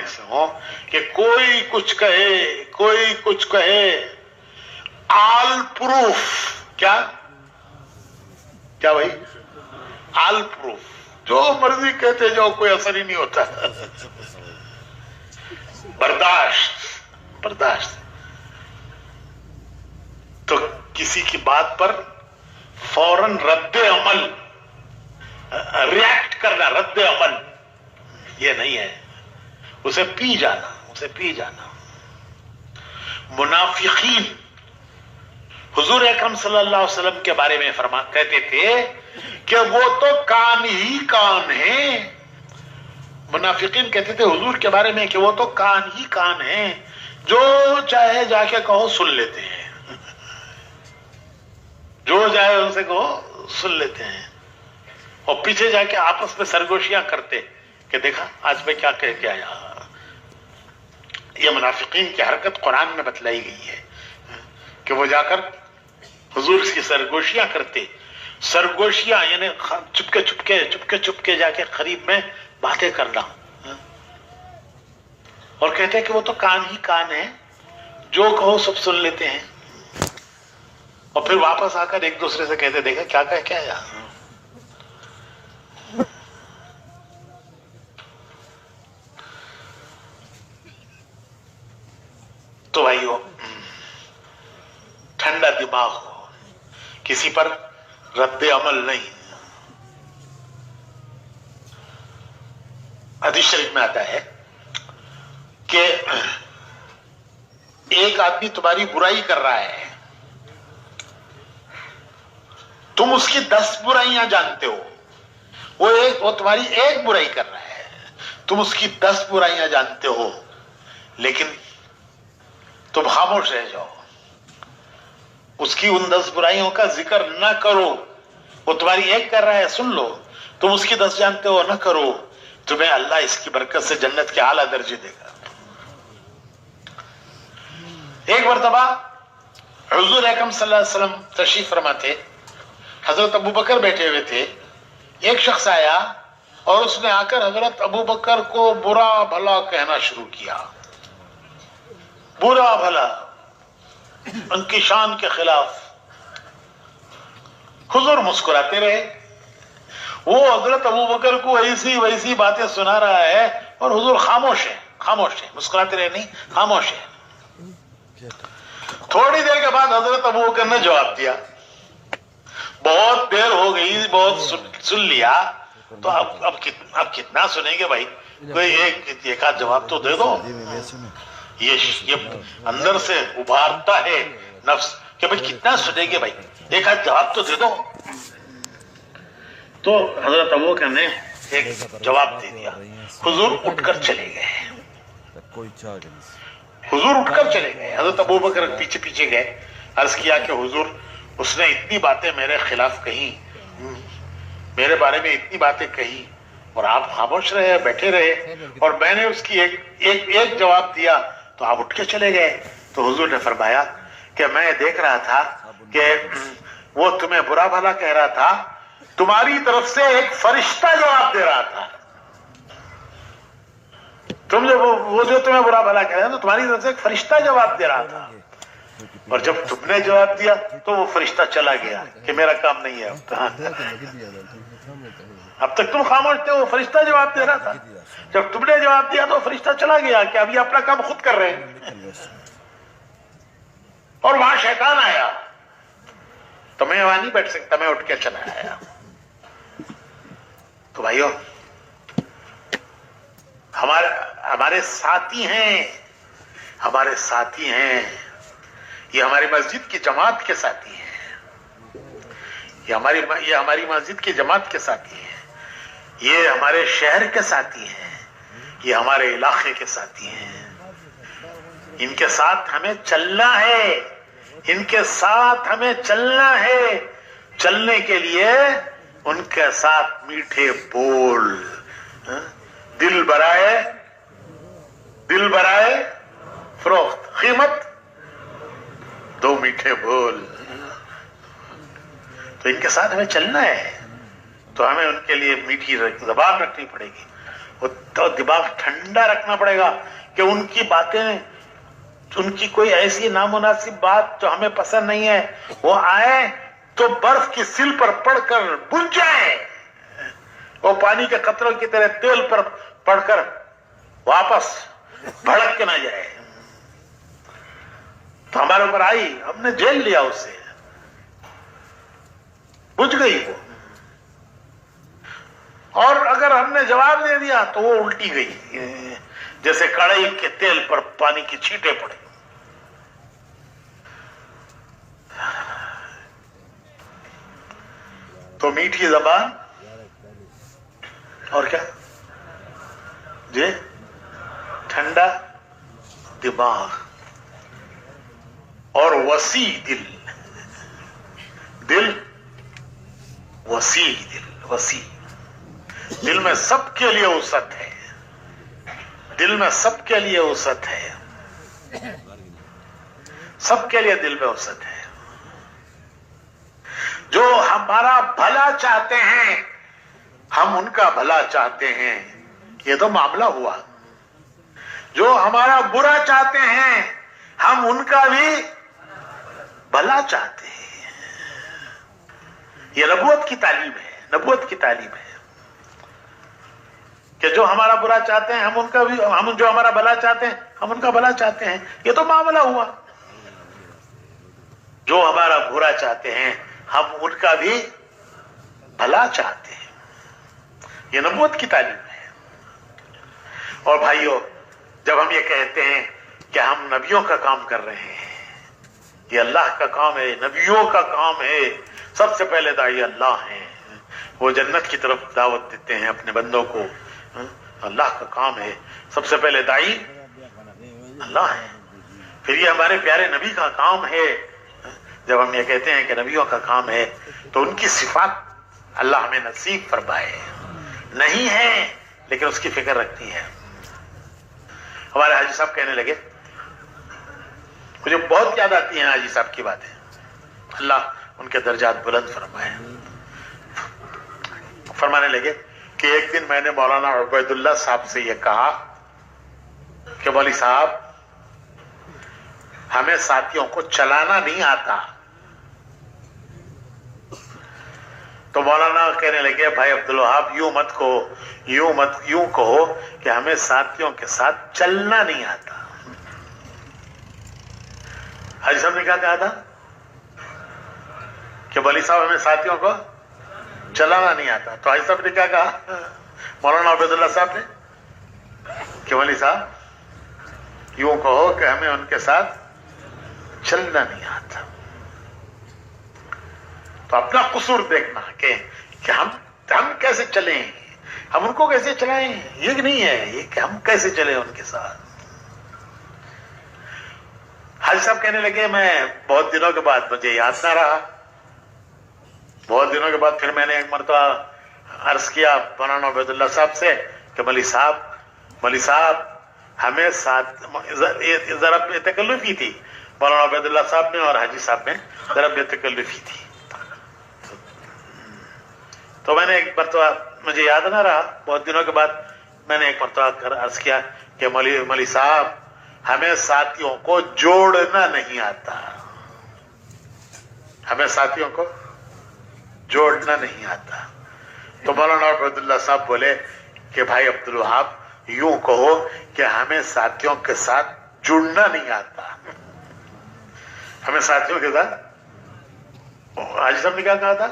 سے ہوں کہ کوئی کچھ کہے آل پروف. کیا بھائی؟ آل پروف. جو مرضی کہتے جاؤ کوئی اثر ہی نہیں ہوتا. برداشت. تو کسی کی بات پر فوراً رد عمل، ریاکٹ کرنا، رد عمل یہ نہیں ہے. اسے پی جانا. منافقین حضور اکرم صلی اللہ علیہ وسلم کے بارے میں کہتے تھے کہ وہ تو کان ہی کان ہیں. منافقین کہتے تھے حضور کے بارے میں کہ وہ تو کان ہی کان ہیں، جو چاہے جا کے کہو سن لیتے ہیں. جو چاہے ان سے کہو سن لیتے ہیں. اور پیچھے جا کے آپس میں سرگوشیاں کرتے کہ دیکھا آج میں کیا کہہ کے آیا. یہ منافقین کی حرکت قرآن میں بتلائی گئی ہے کہ وہ جا کر حضور کی سرگوشیاں کرتے. سرگوشیاں یعنی چپکے جا کے قریب میں باتیں کرنا، اور کہتے ہیں کہ وہ تو کان ہی کان ہے، جو کہو سب سن لیتے ہیں. اور پھر واپس آ کر ایک دوسرے سے کہتے دیکھا کیا کہہ کے آیا. تو بھائیو ٹھنڈا دماغ ہو، کسی پر رد عمل نہیں. حدیث شریف میں آتا ہے کہ ایک آدمی تمہاری برائی کر رہا ہے، تم اس کی 10 برائیاں جانتے ہو. وہ تمہاری ایک برائی کر رہا ہے، تم اس کی 10 برائیاں جانتے ہو، لیکن تم خاموش رہ جاؤ. اس کی ان 10 برائیوں کا ذکر نہ کرو. وہ تمہاری ایک کر رہا ہے، سن لو. تم اس کی 10 جانتے ہو، نہ کرو. تمہیں اللہ اس کی برکت سے جنت کے اعلیٰ درجے دے گا. ایک مرتبہ حضور اکرم صلی اللہ علیہ وسلم تشریف فرما تھے، حضرت ابو بکر بیٹھے ہوئے تھے. ایک شخص آیا اور اس نے آ کر حضرت ابو بکر کو برا بھلا کہنا شروع کیا. برا بھلا، ان کی شان کے خلاف. حضور مسکراتے رہے. وہ حضرت ابو بکر کو ایسی ویسی باتیں سنا رہا ہے اور حضور خاموش ہے. مسکراتے رہے نہیں، خاموش ہے. تھوڑی دیر کے بعد حضرت ابو بکر نے جواب دیا. بہت دیر ہو گئی، بہت سن لیا، تو اب کتنا سنیں گے بھائی؟ کوئی ایک آدھ جواب تو دے دو. یہ اندر سے ابھارتا ہے نفس کہ بھائی کتنا سنیں گے بھائی، ایک آدھ جواب تو دے دو. تو حضرت ابو بکر نے ایک جواب دے دیا. حضور اٹھ کر چلے گئے. حضرت ابو بکر پیچھے گئے. عرض کیا کہ حضور اس نے اتنی باتیں میرے خلاف کہی، میرے بارے میں اتنی باتیں کہی، اور آپ خاموش رہے، بیٹھے رہے، اور میں نے اس کی ایک جواب دیا تو آپ اٹھ کے چلے گئے. تو حضور نے فرمایا کہ میں دیکھ رہا تھا کہ وہ تمہیں برا بھلا کہہ رہا تھا، تمہاری طرف سے ایک فرشتہ جواب دے رہا تھا. وہ جو تمہیں برا بھلا کہہ رہا ہے تو تمہاری طرف سے ایک فرشتہ جواب دے رہا تھا. اور جب تم نے جواب دیا تو وہ فرشتہ چلا گیا کہ میرا کام نہیں ہے. اب تک تم خاموش تھے، وہ فرشتہ جواب دے رہا تھا. جب تم نے جواب دیا تو فرشتہ چلا گیا کہ اب یہ اپنا کام خود کر رہے ہیں. اور وہاں شیطان آیا تو میں وہاں نہیں بیٹھ سکتا، میں اٹھ کے چلا آیا. تو بھائیو ہمارے ساتھی ہیں، یہ ہماری مسجد کی جماعت کے ساتھی ہیں، یہ ہماری مسجد کی جماعت کے ساتھی ہیں، یہ ہمارے شہر کے ساتھی ہیں، یہ ہمارے علاقے کے ساتھی ہیں. ان کے ساتھ ہمیں چلنا ہے، ان کے ساتھ ہمیں چلنا ہے. چلنے کے لیے ان کے ساتھ میٹھے بول، دل برائے فروخت قیمت، 2 میٹھے بول. تو ان کے ساتھ ہمیں چلنا ہے تو ہمیں ان کے لیے میٹھی زبان رکھنی پڑے گی. تو دماغ ٹھنڈا رکھنا پڑے گا کہ ان کی باتیں، ان کی کوئی ایسی نامناسب بات جو ہمیں پسند نہیں ہے وہ آئے تو برف کی سل پر پڑ کر بجھ جائے، وہ پانی کے قطروں کی طرح تیل پر پڑ کر واپس بھڑک کے نہ جائے۔ تو ہمارے اوپر آئی، ہم نے جھیل لیا، اسے بجھ گئی وہ، اور اگر ہم نے جواب دے دیا تو وہ الٹی گئی، جیسے کڑھائی کے تیل پر پانی کی چھینٹیں پڑے۔ تو میٹھی زبان اور کیا جی، ٹھنڈا دماغ اور وسیع دل، دل وسیع، دل وسیع، دل میں سب کے لیے وسعت ہے، دل میں سب کے لیے وسعت ہے، سب کے لیے دل میں وسعت ہے۔ جو ہمارا بھلا چاہتے ہیں ہم ان کا بھلا چاہتے ہیں، یہ تو معاملہ ہوا۔ جو ہمارا برا چاہتے ہیں ہم ان کا بھی بھلا چاہتے ہیں۔ یہ نبوت کی تعلیم ہے، نبوت کی تعلیم ہے کہ جو ہمارا برا چاہتے ہیں ہم ان کا بھی، ہم جو ہمارا بھلا چاہتے ہیں ہم ان کا بھلا چاہتے ہیں، یہ تو معاملہ ہوا۔ جو ہمارا برا چاہتے ہیں ہم ان کا بھی بھلا چاہتے ہیں، یہ نبوت کی تعلیم ہے۔ اور بھائیو، جب ہم یہ کہتے ہیں کہ ہم نبیوں کا کام کر رہے ہیں، یہ اللہ کا کام ہے، نبیوں کا کام ہے، سب سے پہلے داعی اللہ ہیں، وہ جنت کی طرف دعوت دیتے ہیں اپنے بندوں کو، اللہ کا کام ہے، سب سے پہلے داعی اللہ ہے، پھر یہ ہمارے پیارے نبی کا کام ہے۔ جب ہم یہ کہتے ہیں کہ نبیوں کا کام ہے تو ان کی صفات اللہ ہمیں نصیب فرمائے، نہیں ہے لیکن اس کی فکر رکھتی ہے۔ ہمارے حاجی صاحب کہنے لگے، مجھے بہت یاد آتی ہیں حاجی صاحب کی باتیں، اللہ ان کے درجات بلند فرمائے۔ فرمانے لگے کہ ایک دن میں نے مولانا عبید اللہ صاحب سے یہ کہا کہ مولوی صاحب ہمیں ساتھیوں کو چلانا نہیں آتا۔ تو مولانا کہنے لگے، بھائی عبدالوہاب یوں کہو کہ ہمیں ساتھیوں کے ساتھ چلنا نہیں آتا۔ حاجی صاحب نے کیا کہا تھا کہ مولوی صاحب ہمیں ساتھیوں کو چلانا نہیں آتا، تو حاجی صاحب نے کیا کہا، مولانا عبید اللہ صاحب نے، کہ مولوی صاحب یوں کہو کہ ہمیں ان کے ساتھ چلنا نہیں آتا۔ تو اپنا قصور دیکھنا کہ ہم کیسے چلیں، ہم ان کو کیسے چلائیں، یہ نہیں ہے، یہ کہ ہم کیسے چلیں ان کے ساتھ۔ حاجی صاحب کہنے لگے، میں بہت دنوں کے بعد، مجھے یاد نہ رہا، بہت دنوں کے بعد پھر میں نے ایک مرتبہ عرض کیا مولانا عبید اللہ صاحب سے کہ مولوی صاحب ہمیں ساتھ، ذرا بے تکلفی تھی، مولانا عبید اللہ صاحب میں اور حاجی صاحب میں ذرا بے تکلفی تھی، تو میں نے ایک مرتبہ، مجھے یاد نہ رہا، بہت دنوں کے بعد میں نے ایک مرتبہ عرض کیا کہ مولوی صاحب ہمیں ساتھیوں کو جوڑنا نہیں آتا، ہمیں ساتھیوں کو جوڑنا نہیں آتا۔ تو مولانا عبید اللہ صاحب بولے کہ بھائی عبدالوہاب یوں کہو کہ ہمیں ساتھیوں کے ساتھ جڑنا نہیں آتا، ہمیں ساتھیوں کے ساتھ، حاجی صاحب نے کیا کہا تھا،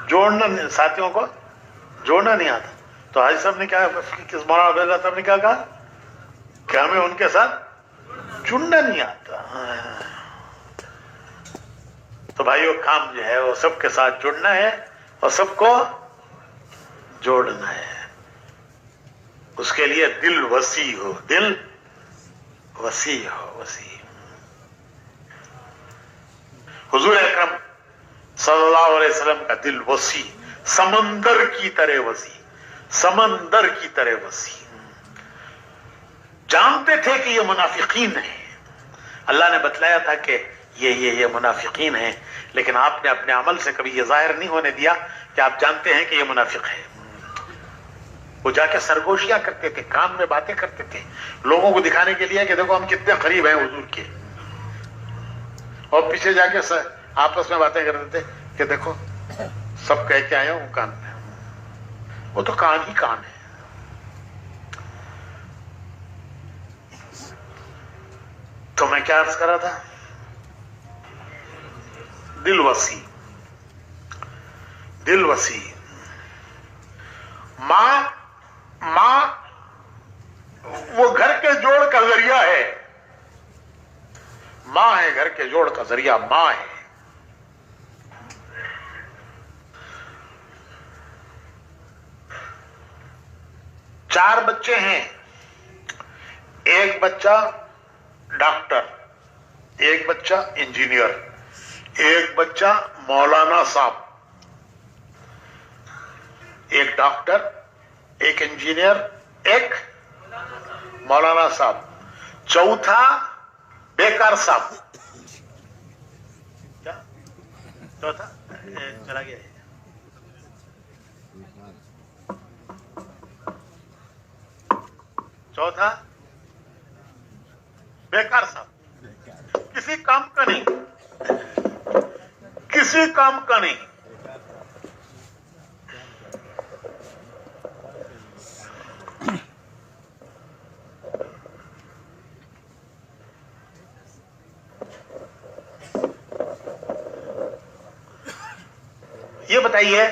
جوڑنا، ساتھیوں کو جوڑنا نہیں آتا۔ تو حاجی صاحب نے کیا، مولانا عبید اللہ صاحب نے کیا کہا کہ ہمیں ان کے ساتھ جڑنا نہیں آتا۔ تو بھائیو، کام جو ہے وہ سب کے ساتھ جڑنا ہے اور سب کو جوڑنا ہے، اس کے لیے دل وسیع ہو، دل وسیع ہو، وسیع۔ حضور اکرم صلی اللہ علیہ وسلم کا دل وسیع، سمندر کی طرح وسیع، سمندر کی طرح وسیع۔ جانتے تھے کہ یہ منافقین ہیں، اللہ نے بتلایا تھا کہ یہ منافقین ہیں، لیکن آپ نے اپنے عمل سے کبھی یہ ظاہر نہیں ہونے دیا کہ آپ جانتے ہیں کہ یہ منافق ہے۔ وہ جا کے سرگوشیاں کرتے تھے, کان میں باتیں کرتے تھے, لوگوں کو دکھانے کے لیے کہ دیکھو ہم کتنے قریب ہیں حضور کے, اور پیچھے جا کے آپس میں باتیں کرتے تھے کہ دیکھو سب کہہ کے آیا ہوں کان میں. وہ تو کان ہی کان ہے. تو میں کیا عرض کر رہا تھا؟ دل وسیع, دل وسیع. ماں وہ گھر کے جوڑ کا ذریعہ ہے. ماں ہے گھر کے جوڑ کا ذریعہ, ماں ہے. چار بچے ہیں, ایک بچہ ڈاکٹر, ایک بچہ انجینئر, ایک بچہ مولانا صاحب. ایک ڈاکٹر, ایک انجینئر, ایک مولانا صاحب, چوتھا بیکار صاحب. کیا چوتھا چلا گیا ہے؟ چوتھا بیکار صاحب, کسی کام کا نہیں, کسی کام کا نہیں. یہ بتائیے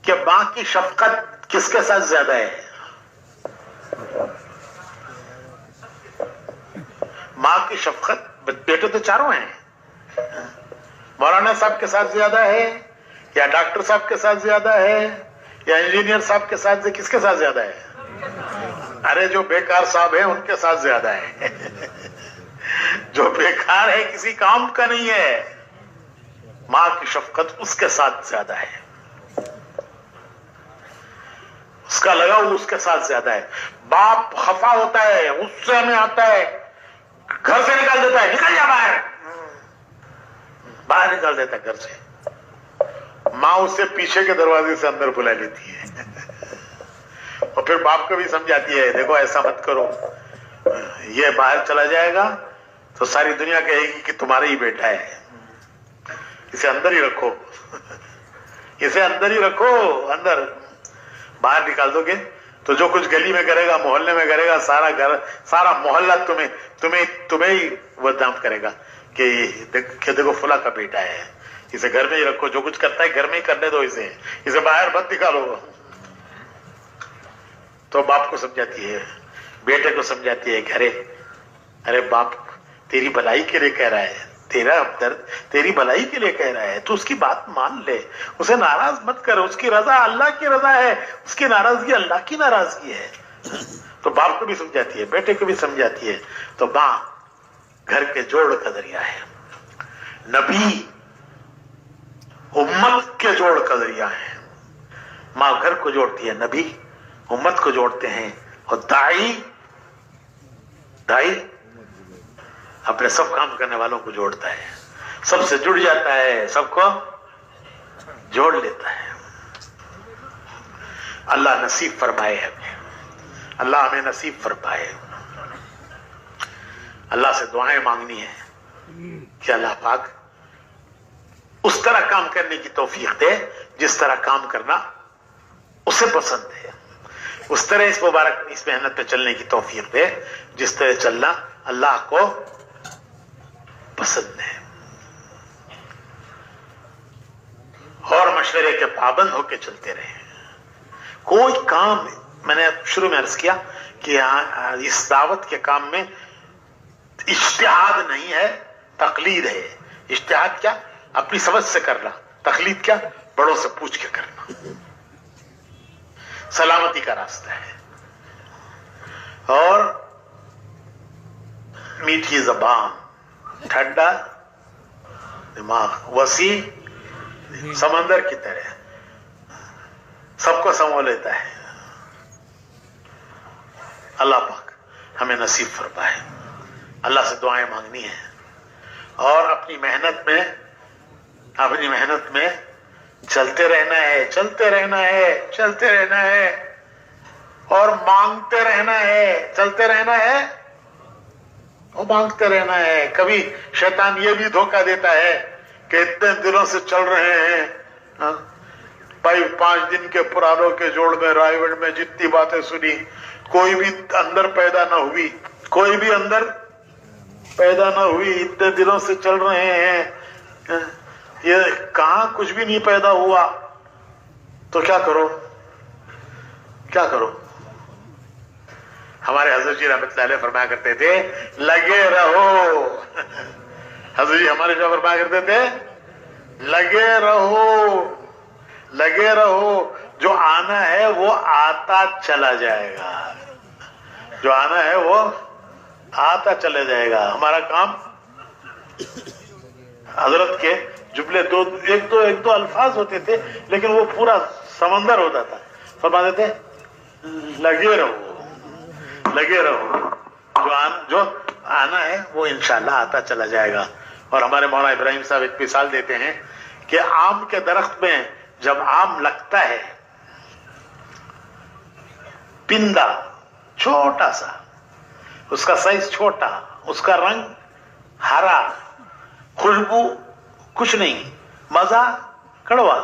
کہ ماں کی شفقت کس کے ساتھ زیادہ ہے؟ ماں کی شفقت, بیٹے تو چاروں ہیں, مولانا صاحب کے ساتھ زیادہ ہے یا ڈاکٹر صاحب کے ساتھ زیادہ ہے یا انجینئر صاحب کے ساتھ, کس کے ساتھ زیادہ ہے؟ ارے جو بیکار صاحب ہیں ان کے ساتھ زیادہ ہے. جو بیکار ہے کسی کام کا نہیں ہے, ماں کی شفقت اس کے ساتھ زیادہ ہے, اس کا لگاؤ اس کے ساتھ زیادہ ہے. باپ خفا ہوتا ہے, غصے میں آتا ہے, گھر سے نکال دیتا ہے, نکل جا باہر, باہر نکال دیتا ہے گھر سے. ماں اسے پیچھے کے دروازے سے اندر بلا لیتی ہے اور پھر باپ کو بھی سمجھاتی ہے دیکھو ایسا مت کرو, یہ باہر چلا جائے گا تو ساری دنیا کہے گی کہ تمہارا ہی بیٹا ہے, اسے اندر ہی رکھو, اسے اندر ہی رکھو. اندر باہر نکال دو گے تو جو کچھ گلی میں کرے گا, محلے میں کرے گا, سارا گھر, سارا محلہ تمہیں ہی بدنام کرے گا کہ دیکھو فلاں کا بیٹا ہے, اسے گھر میں ہی رکھو, جو کچھ کرتا ہے گھر میں ہی کرنے دو, اسے باہر مت نکالو. تو باپ کو سمجھاتی ہے, بیٹے کو سمجھاتی ہے کہ ارے باپ تیری بھلائی کے لیے کہہ رہا ہے, تیرا ہمدرد تیری بھلائی کے لیے کہہ رہا ہے, تو اس کی بات مان لے, اسے ناراض مت کر, اس کی رضا اللہ کی رضا ہے, اس کی ناراضگی اللہ کی ناراضگی ہے. تو باپ کو بھی سمجھاتی ہے, بیٹے کو بھی سمجھاتی ہے. تو ماں گھر کے جوڑ کا ذریعہ ہے, نبی امت کے جوڑ کا ذریعہ ہے. ماں گھر کو جوڑتی ہے, نبی امت کو جوڑتے ہیں, اور داعی اپنے سب کام کرنے والوں کو جوڑتا ہے, سب سے جڑ جاتا ہے, سب کو جوڑ لیتا ہے. اللہ نصیب فرمائے ہمیں, اللہ ہمیں نصیب فرمائے. اللہ سے دعائیں مانگنی ہے کہ اللہ پاک اس طرح کام کرنے کی توفیق دے جس طرح کام کرنا اسے پسند ہے, اس طرح اس مبارک اس محنت پہ چلنے کی توفیق دے جس طرح چلنا اللہ کو پسند ہے. اور مشورے کے پابند ہو کے چلتے رہے. کوئی کام, میں نے شروع میں عرض کیا کہ اس دعوت کے کام میں اجتہاد نہیں ہے, تقلید ہے. اجتہاد کیا؟ اپنی سمجھ سے کرنا. تقلید کیا؟ بڑوں سے پوچھ کے کرنا. سلامتی کا راستہ ہے. اور میٹھی زبان, ٹھنڈا دماغ, وسیع سمندر کی طرح سب کو سمو لیتا ہے. اللہ پاک ہمیں نصیب فرمائے. اللہ سے دعائیں مانگنی ہے اور اپنی محنت میں چلتے رہنا ہے, چلتے رہنا ہے, چلتے رہنا ہے. اور مانگتے رہنا ہے, چلتے رہنا ہے اور مانگتے رہنا ہے. کبھی شیطان یہ بھی دھوکہ دیتا ہے کہ اتنے دنوں سے چل رہے ہیں بھائی, 5 دن کے پرانوں کے جوڑ میں رائے میں جتنی باتیں سنی, کوئی بھی اندر پیدا نہ ہوئی, کوئی بھی اندر پیدا نہ ہوئی, اتنے دنوں سے چل رہے ہیں, یہ کہاں کچھ بھی نہیں پیدا ہوا, تو کیا کرو, کیا کرو. ہمارے حضرت جی رحمت اللہ علیہ فرمایا کرتے تھے لگے رہو. حضرت جی ہمارے جو فرمایا کرتے تھے لگے رہو, لگے رہو, جو آنا ہے وہ آتا چلا جائے گا, جو آنا ہے وہ آتا چلا جائے گا. ہمارا کام, حضرت کے جملے ایک دو الفاظ ہوتے تھے لیکن وہ پورا سمندر ہوتا تھا. فرماتے تھے لگے رہو, لگے رہو, جو آنا ہے وہ انشاءاللہ آتا چلا جائے گا. اور ہمارے مولانا ابراہیم صاحب ایک مثال دیتے ہیں کہ آم کے درخت میں جب آم لگتا ہے, پندا چھوٹا سا, اس کا سائز چھوٹا, اس کا رنگ ہرا, خوشبو کچھ نہیں, مزہ کڑوا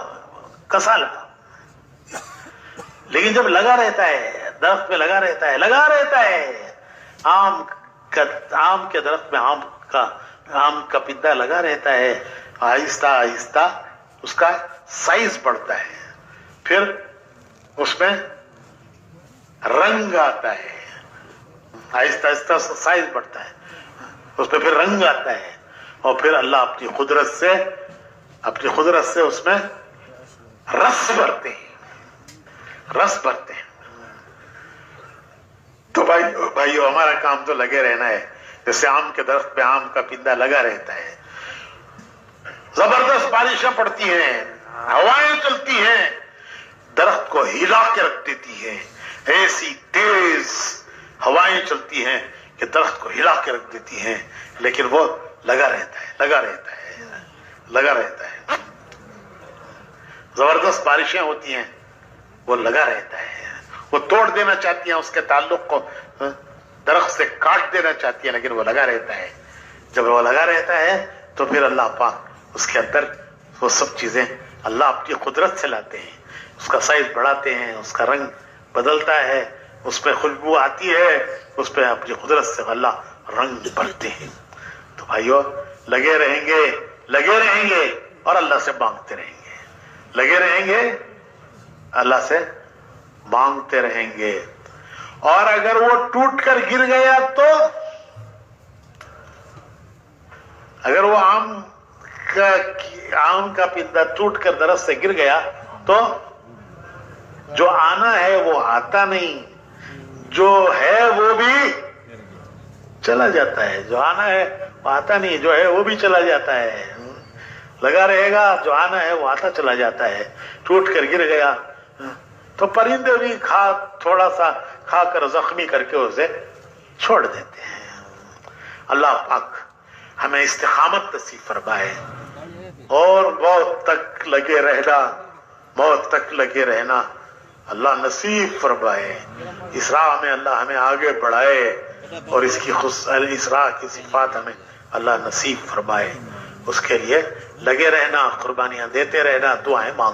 کسالا, لیکن جب لگا رہتا ہے درخت پہ, لگا رہتا ہے, لگا رہتا ہے, آم کے درخت میں آم کا پندا لگا رہتا ہے, آہستہ آہستہ اس کا سائز بڑھتا ہے, پھر اس میں رنگ آتا ہے, آہستہ آہستہ سائز بڑھتا ہے, اس پہ پھر رنگ آتا ہے, اور پھر اللہ اپنی قدرت سے اس میں رس بھرتے ہیں, رس بھرتے ہیں. تو بھائیو ہمارا کام تو لگے رہنا ہے. جیسے آم کے درخت پہ آم کا پندا لگا رہتا ہے, زبردست بارشیں پڑتی ہیں, ہوائیں چلتی ہیں, درخت کو ہلا کے رکھ دیتی ہیں, ایسی تیز ہوائیں چلتی ہیں کہ درخت کو ہلا کے رکھ دیتی ہیں, لیکن وہ لگا رہتا ہے, لگا رہتا ہے, لگا رہتا ہے. زبردست بارشیں ہوتی ہیں, وہ لگا رہتا ہے. وہ توڑ دینا چاہتی ہیں اس کے تعلق کو, درخت سے کاٹ دینا چاہتی ہیں, لیکن وہ لگا رہتا ہے. جب وہ لگا رہتا ہے تو پھر اللہ پاک اس کے اندر وہ سب چیزیں اللہ اپنی قدرت سے لاتے ہیں, اس کا سائز بڑھاتے ہیں, اس کا رنگ بدلتا ہے, اس میں خوشبو آتی ہے, اس پہ اپنی قدرت سے اللہ رنگ بھرتے ہیں. تو بھائیو لگے رہیں گے, لگے رہیں گے اور اللہ سے مانگتے رہیں گے, لگے رہیں گے, اللہ سے مانگتے رہیں گے. اور اگر وہ ٹوٹ کر گر گیا تو, اگر وہ آم کا پندا ٹوٹ کر درخت سے گر گیا تو جو آنا ہے وہ آتا نہیں, جو ہے وہ بھی چلا جاتا ہے. جو آنا ہے وہ آتا نہیں, جو ہے وہ بھی چلا جاتا ہے. لگا رہے گا, جو آنا ہے وہ آتا چلا جاتا ہے. ٹوٹ کر گر گیا تو پرندے بھی تھوڑا سا کھا کر زخمی کر کے اسے چھوڑ دیتے ہیں. اللہ پاک ہمیں استقامت نصیب فرمائے اور موت تک لگے رہنا, موت تک لگے رہنا اللہ نصیب فرمائے. اس راہ میں اللہ ہمیں آگے بڑھائے اور اس راہ کی صفات ہمیں اللہ نصیب فرمائے. اس کے لیے لگے رہنا, قربانیاں دیتے رہنا, دعائیں مانگ